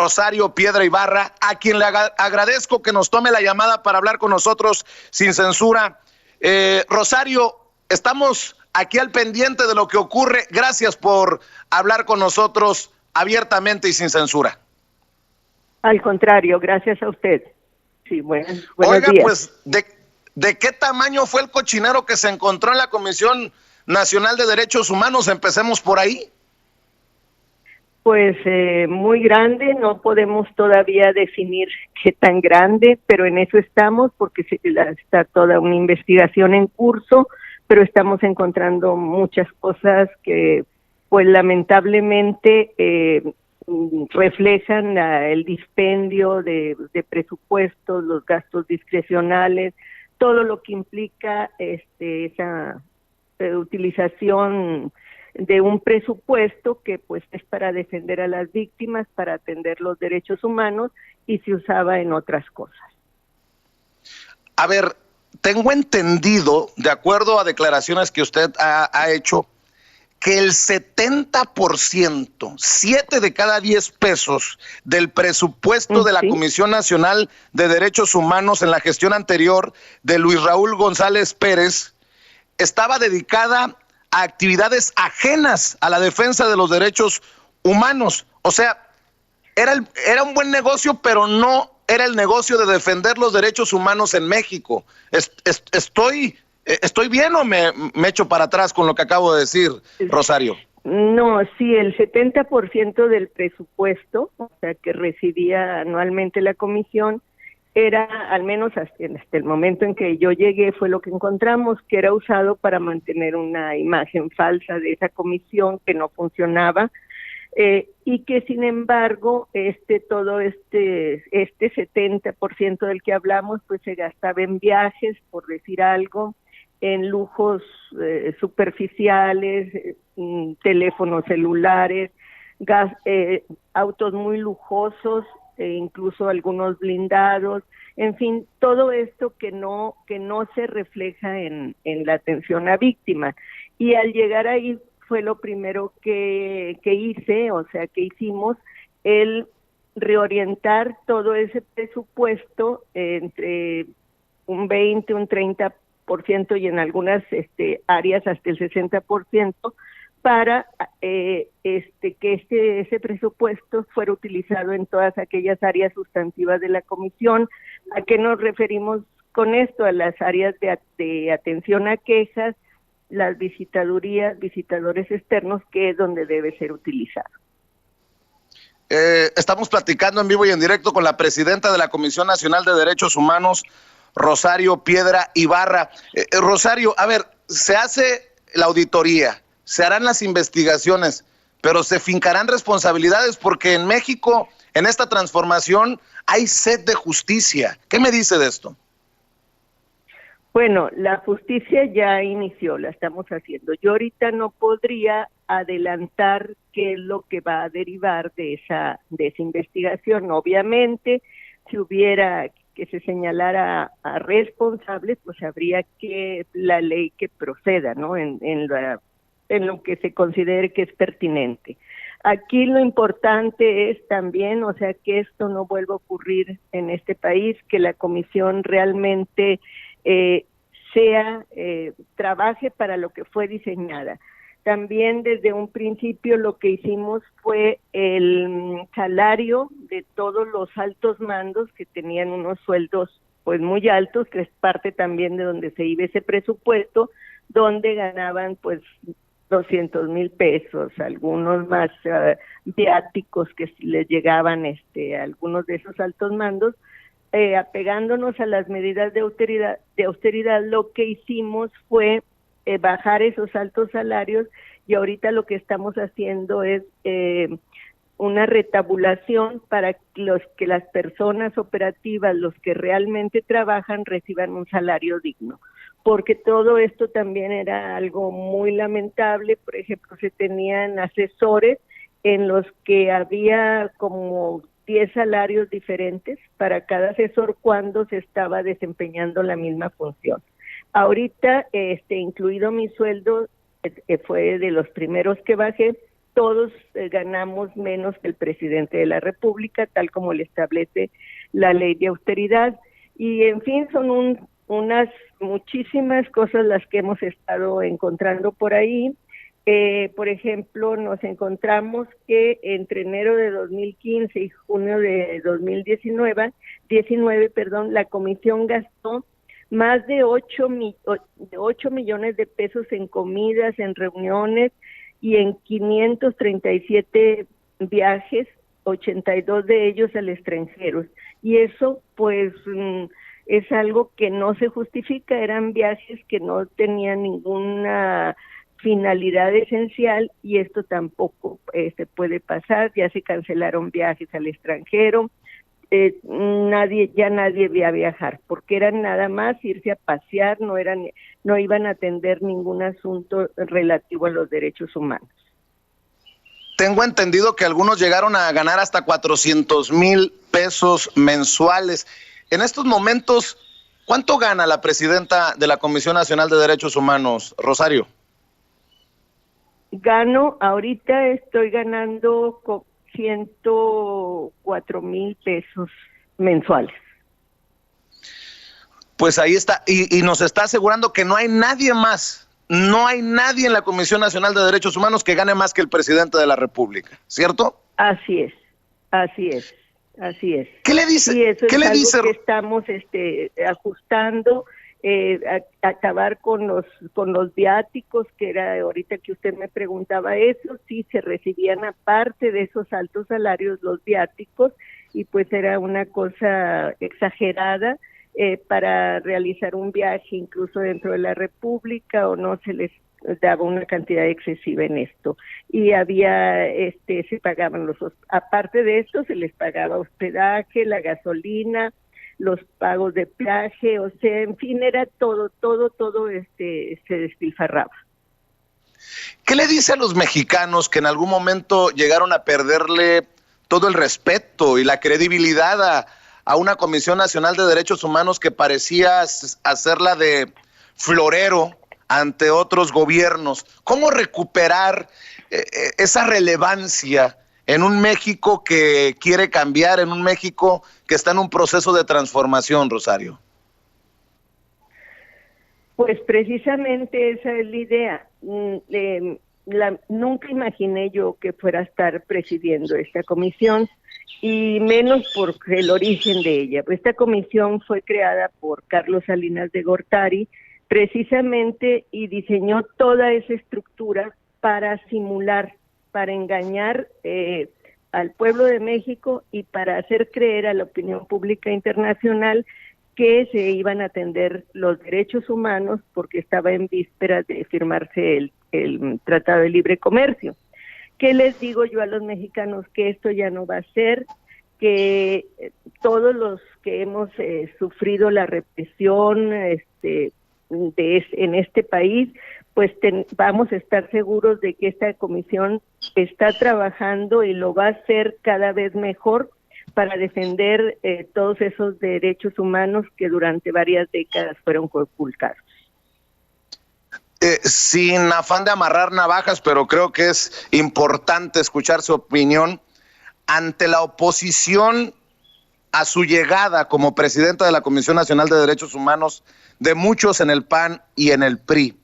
Rosario Piedra Ibarra, a quien le agradezco que nos tome la llamada para hablar con nosotros sin censura. Rosario, estamos aquí al pendiente de lo que ocurre. Gracias por hablar con nosotros abiertamente y sin censura. Al contrario, gracias a usted. Sí, buenos Oiga, días. Pues, ¿de qué tamaño fue el cochinero que se encontró en la Comisión Nacional de Derechos Humanos? Empecemos por ahí. Pues muy grande, no podemos todavía definir qué tan grande, pero en eso estamos porque está toda una investigación en curso, pero estamos encontrando muchas cosas que pues lamentablemente reflejan el dispendio de presupuestos, los gastos discrecionales, todo lo que implica esa utilización de un presupuesto que pues es para defender a las víctimas, para atender los derechos humanos y se usaba en otras cosas. A ver, tengo entendido, de acuerdo a declaraciones que usted ha hecho, que el 70%, 7 de cada 10 pesos del presupuesto de la Comisión Nacional de Derechos Humanos en la gestión anterior de Luis Raúl González Pérez estaba dedicada a actividades ajenas a la defensa de los derechos humanos. O sea, era un buen negocio, pero no era el negocio de defender los derechos humanos en México. ¿Estoy bien o me echo para atrás con lo que acabo de decir, Rosario? No, sí, el 70% del presupuesto, o sea, que recibía anualmente la comisión, era, al menos hasta el momento en que yo llegué, fue lo que encontramos, que era usado para mantener una imagen falsa de esa comisión que no funcionaba, y que sin embargo todo este 70% del que hablamos pues se gastaba en viajes, por decir algo, en lujos superficiales, teléfonos celulares, autos muy lujosos, incluso algunos blindados, en fin, todo esto que no se refleja en la atención a víctimas. Y al llegar ahí fue lo primero que hicimos, el reorientar todo ese presupuesto entre un 20, un 30% y en algunas áreas hasta el 60%, para que ese presupuesto fuera utilizado en todas aquellas áreas sustantivas de la comisión. ¿A qué nos referimos con esto? A las áreas de atención a quejas, las visitadurías, visitadores externos, que es donde debe ser utilizado. Estamos platicando en vivo y en directo con la presidenta de la Comisión Nacional de Derechos Humanos, Rosario Piedra Ibarra. Rosario, a ver, se hace la auditoría, se harán las investigaciones, pero se fincarán responsabilidades porque en México, en esta transformación, hay sed de justicia. ¿Qué me dice de esto? Bueno, la justicia ya inició, la estamos haciendo. Yo ahorita no podría adelantar qué es lo que va a derivar de esa investigación. Obviamente, si hubiera que se señalara a responsables, pues habría que la ley que proceda, ¿no? En lo que se considere que es pertinente. Aquí lo importante es también, o sea, que esto no vuelva a ocurrir en este país, que la comisión realmente trabaje para lo que fue diseñada. También desde un principio lo que hicimos fue el salario de todos los altos mandos que tenían unos sueldos pues muy altos, que es parte también de donde se iba ese presupuesto, donde ganaban pues 200,000 pesos, algunos más viáticos que les llegaban a algunos de esos altos mandos. Apegándonos a las medidas de austeridad, lo que hicimos fue bajar esos altos salarios, y ahorita lo que estamos haciendo es una retabulación para que las personas operativas, los que realmente trabajan, reciban un salario digno, porque todo esto también era algo muy lamentable. Por ejemplo, se tenían asesores en los que había como 10 salarios diferentes para cada asesor cuando se estaba desempeñando la misma función. Ahorita, incluido mi sueldo, fue de los primeros que bajé, todos ganamos menos que el presidente de la República, tal como le establece la ley de austeridad. Y en fin, son unas muchísimas cosas las que hemos estado encontrando por ahí. Por ejemplo, nos encontramos que entre enero de 2015 y junio de 2019, la comisión gastó más de 8 millones de pesos en comidas, en reuniones y en 537 viajes, 82 de ellos al extranjero. Y eso, pues, es algo que no se justifica, eran viajes que no tenían ninguna finalidad esencial y esto tampoco se puede pasar. Ya se cancelaron viajes al extranjero, nadie iba a viajar porque eran nada más irse a pasear, no iban a atender ningún asunto relativo a los derechos humanos. Tengo entendido que algunos llegaron a ganar hasta 400,000 pesos mensuales. En estos momentos, ¿cuánto gana la presidenta de la Comisión Nacional de Derechos Humanos, Rosario? Ahorita estoy ganando 104,000 pesos mensuales. Pues ahí está, y nos está asegurando que no hay nadie más, no hay nadie en la Comisión Nacional de Derechos Humanos que gane más que el presidente de la República, ¿cierto? Así es. ¿Qué le dice? Sí, eso ¿Qué es le algo dice? que estamos ajustando, acabar con los viáticos, que era ahorita que usted me preguntaba eso. Sí, se recibían aparte de esos altos salarios los viáticos, y pues era una cosa exagerada para realizar un viaje incluso dentro de la República, o no se les daba una cantidad excesiva en esto. Y había, se pagaban aparte de esto se les pagaba hospedaje, la gasolina, los pagos de peaje, o sea, en fin, era todo se despilfarraba. ¿Qué le dice a los mexicanos que en algún momento llegaron a perderle todo el respeto y la credibilidad a una Comisión Nacional de Derechos Humanos que parecía hacerla de florero ante otros gobiernos? ¿Cómo recuperar esa relevancia en un México que quiere cambiar, en un México que está en un proceso de transformación, Rosario? Pues precisamente esa es la idea. Nunca imaginé yo que fuera a estar presidiendo esta comisión, y menos por el origen de ella. Esta comisión fue creada por Carlos Salinas de Gortari, precisamente, y diseñó toda esa estructura para simular, para engañar al pueblo de México y para hacer creer a la opinión pública internacional que se iban a atender los derechos humanos porque estaba en vísperas de firmarse el Tratado de Libre Comercio. ¿Qué les digo yo a los mexicanos? Que esto ya no va a ser, que todos los que hemos sufrido la represión en este país, pues vamos a estar seguros de que esta comisión está trabajando y lo va a hacer cada vez mejor para defender todos esos derechos humanos que durante varias décadas fueron conculcados. Sin afán de amarrar navajas, pero creo que es importante escuchar su opinión ante la oposición a su llegada como presidenta de la Comisión Nacional de Derechos Humanos de muchos en el PAN y en el PRI.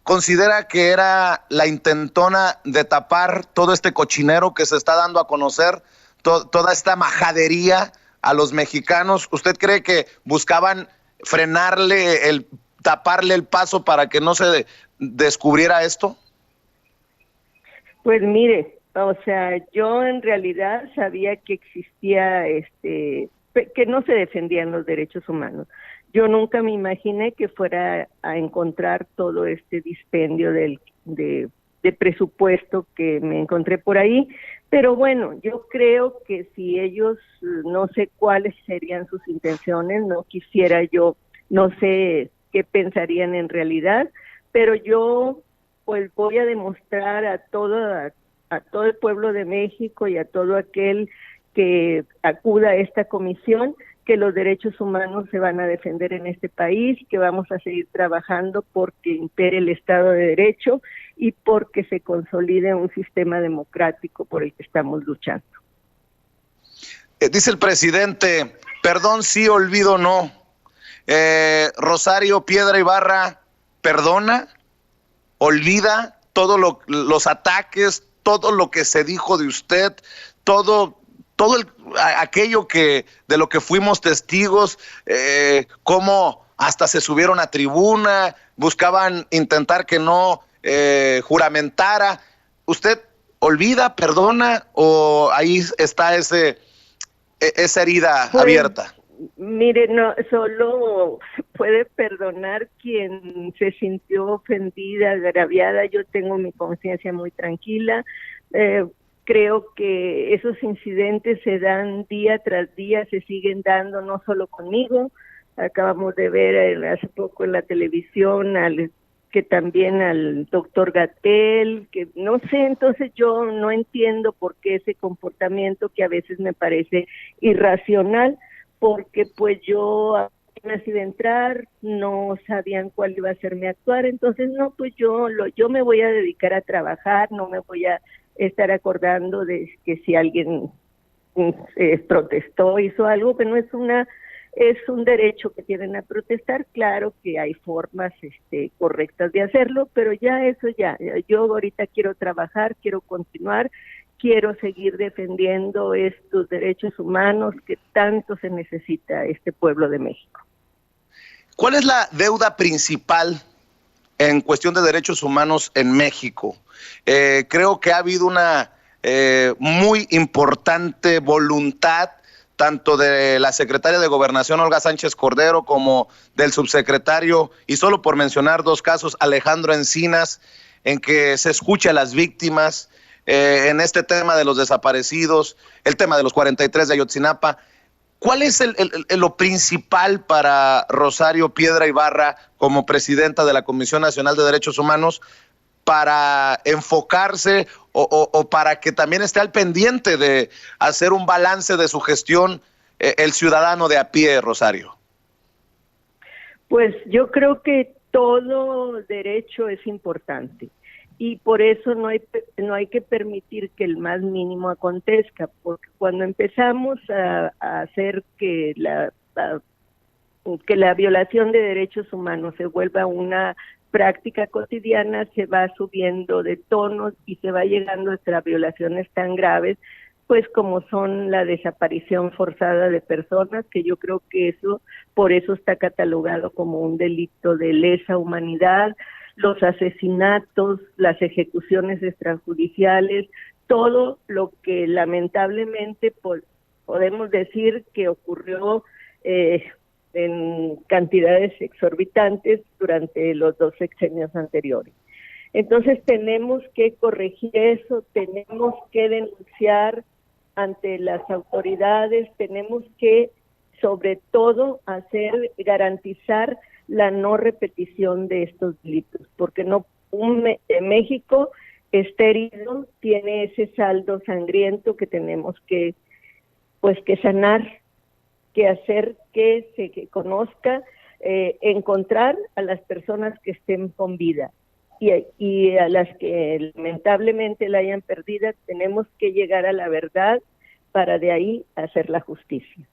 ¿Considera que era la intentona de tapar todo este cochinero que se está dando a conocer, toda esta majadería a los mexicanos? ¿Usted cree que buscaban frenarle, taparle el paso para que no se descubriera esto? Pues mire, o sea, yo en realidad sabía que existía, que no se defendían los derechos humanos. Yo nunca me imaginé que fuera a encontrar todo este dispendio de presupuesto que me encontré por ahí, pero bueno, yo creo que si ellos, no sé cuáles serían sus intenciones, no quisiera yo, no sé qué pensarían en realidad, pero yo pues voy a demostrar a todo el pueblo de México y a todo aquel que acuda a esta comisión que los derechos humanos se van a defender en este país, que vamos a seguir trabajando porque impere el Estado de Derecho y porque se consolide un sistema democrático por el que estamos luchando. Dice el presidente, perdón sí, olvido no. Rosario Piedra Ibarra, ¿perdona? ¿Olvida todos los ataques, todo lo que se dijo de usted, todo aquello de lo que fuimos testigos, cómo hasta se subieron a tribuna, buscaban intentar que no juramentara? ¿Usted olvida, perdona o ahí está esa herida abierta? Mire, no, solo puede perdonar quien se sintió ofendida, agraviada. Yo tengo mi conciencia muy tranquila. Creo que esos incidentes se dan día tras día, se siguen dando, no solo conmigo. Acabamos de ver hace poco en la televisión que también al doctor Gatell, que no sé, entonces yo no entiendo por qué ese comportamiento que a veces me parece irracional, porque pues yo apenas iba a entrar, no sabían cuál iba a ser mi actuar, entonces no, pues yo me voy a dedicar a trabajar, no me voy a estar acordando de que si alguien protestó, hizo algo, que no es es un derecho que tienen a protestar. Claro que hay formas correctas de hacerlo, pero yo ahorita quiero trabajar, quiero continuar, quiero seguir defendiendo estos derechos humanos que tanto se necesita este pueblo de México. ¿Cuál es la deuda principal en cuestión de derechos humanos en México? Creo que ha habido una muy importante voluntad tanto de la secretaria de Gobernación, Olga Sánchez Cordero, como del subsecretario, y solo por mencionar dos casos, Alejandro Encinas, en que se escuche a las víctimas, en este tema de los desaparecidos, el tema de los 43 de Ayotzinapa. ¿Cuál es lo principal para Rosario Piedra Ibarra como presidenta de la Comisión Nacional de Derechos Humanos para enfocarse o para que también esté al pendiente de hacer un balance de su gestión el ciudadano de a pie, Rosario? Pues yo creo que todo derecho es importante y por eso no hay que permitir que el más mínimo acontezca, porque cuando empezamos a hacer que la violación de derechos humanos se vuelva una práctica cotidiana, se va subiendo de tonos y se va llegando hasta violaciones tan graves, pues como son la desaparición forzada de personas, que yo creo que por eso está catalogado como un delito de lesa humanidad, los asesinatos, las ejecuciones extrajudiciales, todo lo que lamentablemente podemos decir que ocurrió en cantidades exorbitantes durante los 2 sexenios anteriores. Entonces tenemos que corregir eso, tenemos que denunciar ante las autoridades, tenemos que sobre todo garantizar la no repetición de estos delitos, porque México está herido, tiene ese saldo sangriento que tenemos que sanar, que hacer que se conozca, encontrar a las personas que estén con vida y a las que lamentablemente la hayan perdido. Tenemos que llegar a la verdad para de ahí hacer la justicia.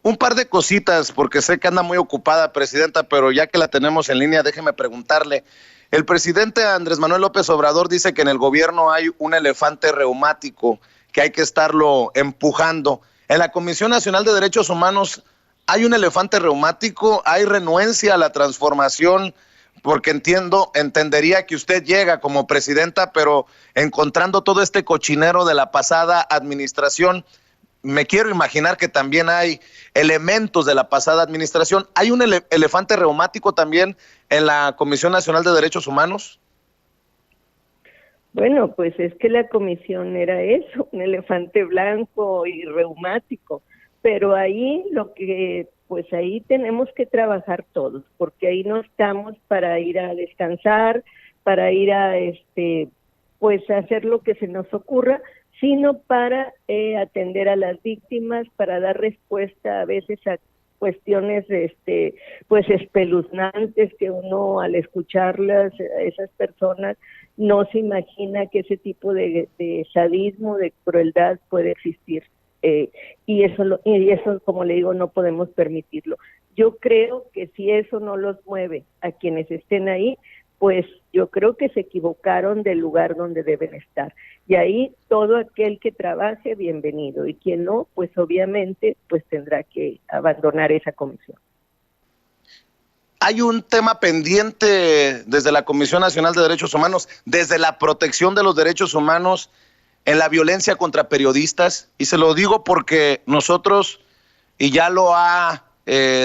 Un par de cositas, porque sé que anda muy ocupada, presidenta, pero ya que la tenemos en línea, déjeme preguntarle. El presidente Andrés Manuel López Obrador dice que en el gobierno hay un elefante reumático que hay que estarlo empujando. En la Comisión Nacional de Derechos Humanos hay un elefante reumático, hay renuencia a la transformación, porque entendería que usted llega como presidenta, pero encontrando todo este cochinero de la pasada administración, me quiero imaginar que también hay elementos de la pasada administración. ¿Hay un elefante reumático también en la Comisión Nacional de Derechos Humanos? Bueno, pues es que la comisión era eso, un elefante blanco y reumático, pero ahí ahí tenemos que trabajar todos, porque ahí no estamos para ir a descansar, para ir a hacer lo que se nos ocurra, sino para atender a las víctimas, para dar respuesta a veces a cuestiones pues espeluznantes que uno al escucharlas, a esas personas, no se imagina que ese tipo de sadismo, de crueldad puede existir. Y eso, como le digo, no podemos permitirlo. Yo creo que si eso no los mueve a quienes estén ahí, pues yo creo que se equivocaron del lugar donde deben estar. Y ahí todo aquel que trabaje, bienvenido. Y quien no, pues obviamente pues tendrá que abandonar esa comisión. Hay un tema pendiente desde la Comisión Nacional de Derechos Humanos, desde la protección de los derechos humanos en la violencia contra periodistas. Y se lo digo porque nosotros, y ya lo ha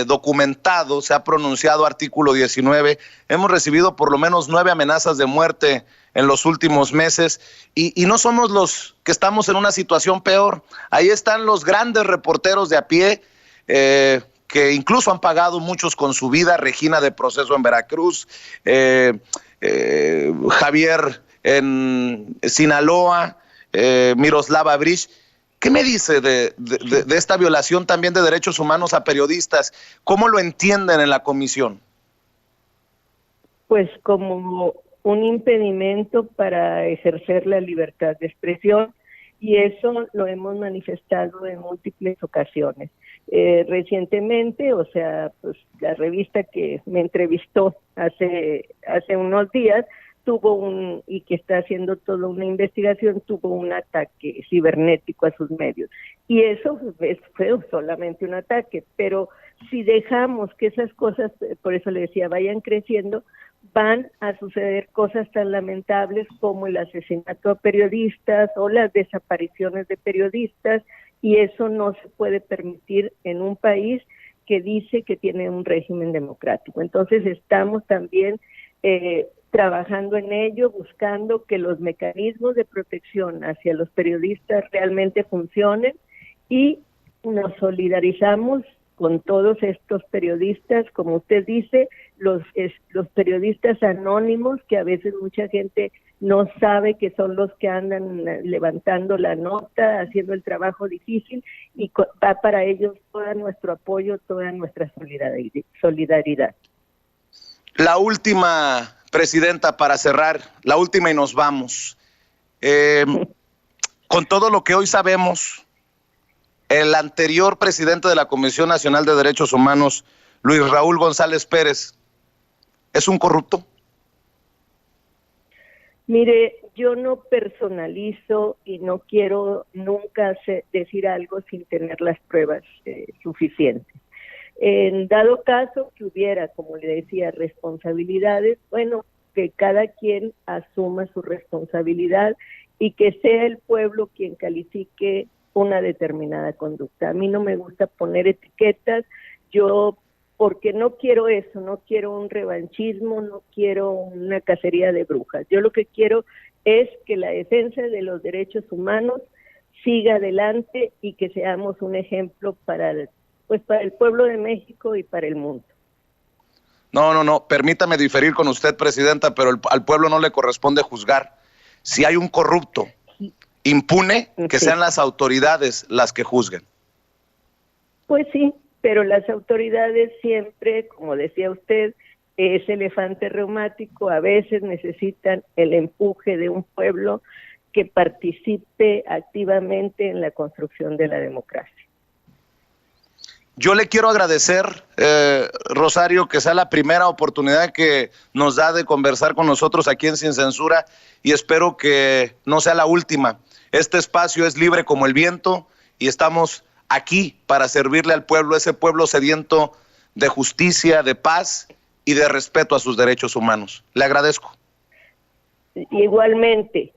documentado, se ha pronunciado artículo 19, hemos recibido por lo menos 9 amenazas de muerte en los últimos meses y no somos los que estamos en una situación peor. Ahí están los grandes reporteros de a pie, que incluso han pagado muchos con su vida, Regina de Proceso en Veracruz, Javier en Sinaloa, Miroslava Bridge. ¿Qué me dice de esta violación también de derechos humanos a periodistas? ¿Cómo lo entienden en la comisión? Pues como un impedimento para ejercer la libertad de expresión, y eso lo hemos manifestado en múltiples ocasiones. Recientemente, o sea, pues la revista que me entrevistó hace unos días, y que está haciendo toda una investigación, tuvo un ataque cibernético a sus medios. Y eso fue solamente un ataque, pero si dejamos que esas cosas, por eso le decía, vayan creciendo, van a suceder cosas tan lamentables como el asesinato a periodistas o las desapariciones de periodistas, y eso no se puede permitir en un país que dice que tiene un régimen democrático. Entonces estamos también trabajando en ello, buscando que los mecanismos de protección hacia los periodistas realmente funcionen, y nos solidarizamos con todos estos periodistas, como usted dice, los periodistas anónimos, que a veces mucha gente no sabe que son los que andan levantando la nota, haciendo el trabajo difícil, y va para ellos todo nuestro apoyo, toda nuestra solidaridad. La última, presidenta, para cerrar, la última y nos vamos. Con todo lo que hoy sabemos, el anterior presidente de la Comisión Nacional de Derechos Humanos, Luis Raúl González Pérez, ¿es un corrupto? Mire, yo no personalizo y no quiero nunca decir algo sin tener las pruebas suficientes. En dado caso que hubiera, como le decía, responsabilidades, bueno, que cada quien asuma su responsabilidad y que sea el pueblo quien califique una determinada conducta. A mí no me gusta poner etiquetas, porque no quiero eso, no quiero un revanchismo, no quiero una cacería de brujas. Yo lo que quiero es que la defensa de los derechos humanos siga adelante y que seamos un ejemplo para el pueblo de México y para el mundo. No, permítame diferir con usted, presidenta, pero al pueblo no le corresponde juzgar. Si hay un corrupto impune, que sean las autoridades las que juzguen. Pues sí, pero las autoridades siempre, como decía usted, ese elefante reumático, a veces necesitan el empuje de un pueblo que participe activamente en la construcción de la democracia. Yo le quiero agradecer, Rosario, que sea la primera oportunidad que nos da de conversar con nosotros aquí en Sin Censura, y espero que no sea la última. Este espacio es libre como el viento y estamos aquí para servirle al pueblo, ese pueblo sediento de justicia, de paz y de respeto a sus derechos humanos. Le agradezco. Igualmente,